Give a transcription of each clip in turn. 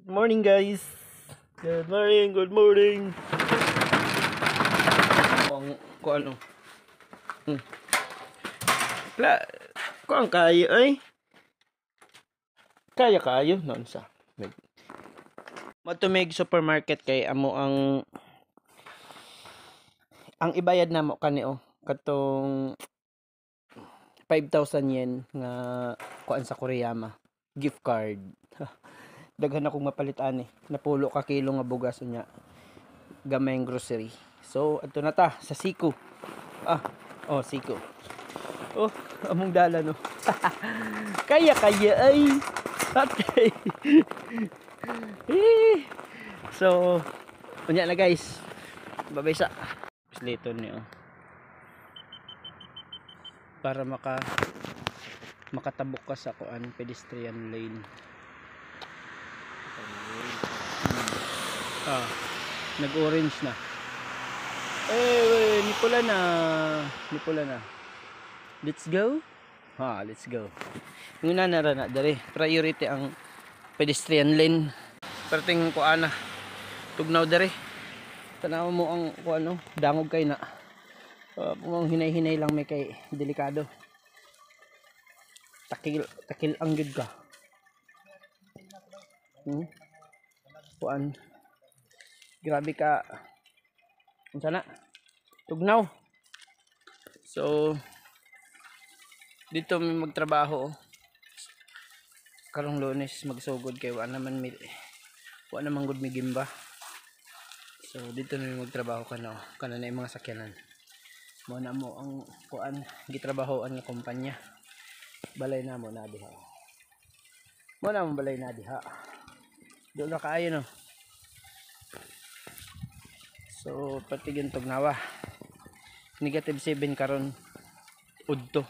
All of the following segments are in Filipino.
Morning guys. Good morning, good morning. Kung ano. Kung kayo ay. Kaya kayo non sa. Matumig supermarket kay amo ang ibayad namo kanio katong 5,000 yen nga kuan sa Koreyama gift card. Daghan akong mapalitan napulo ka kilo nga bugas nya gamayng grocery. So adto na ta sa Siko. Siko. Among dala no. kaya ay okay. So unya na guys. Babay sa slito niyo para makatabok ka sa kuan pedestrian lane. Nag-orange na. Nipula na. Let's go. Let's go. Yung nanara na dere. Priority ang pedestrian lane. Perting kuana. Tugnaw dere. Tanaw mo ang kuano, dangog kay na. Kung hinay-hinay lang may kay delikado. Takil ang gud ka. Kuan. Grabe ka. Unsa na? Tugnaw. So dito may magtrabaho. Karong Lunes magsugod kay wa naman gud mi gimba. So dito na may magtrabaho kana na yung mga sakyanan. Mo na mo ang kuan gitrabahoan nga kumpanya. Balay na mo na diha. Mo na mo balay na diha. Do na kaayo no. So pati tugnawa. -7 karon udto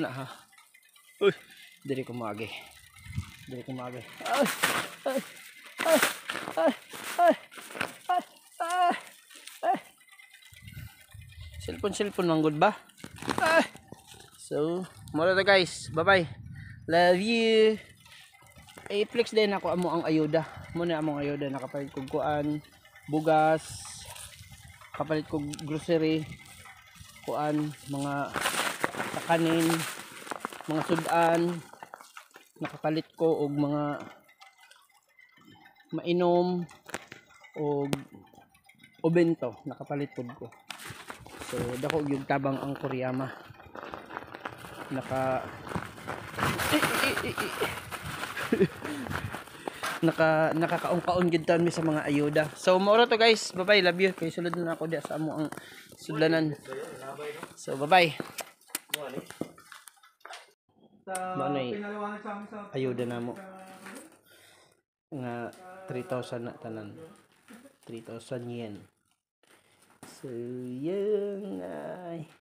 na ha. Diri ko maagi. Cellphone manggod ba? So mura ta guys, bye bye, love you. I-flex din ako amo ang ayuda. Muna among ayuda nakapalit kog kuan, bugas, kapalit kog grocery, kuan, mga kanin, mga sudan, nakapalit ko og mga mainom og obento, nakapalit pod ko. So dako yung tabang ang Koreyama. Nakakaon gid tan mi sa mga ayuda. So moro to guys, bye bye, love you. Kay sulod na ako dia sa amo ang sudlanan. So bye bye. Manay ayuda na mo nga 3,000 na tanan, 3,000 yen. So yan ay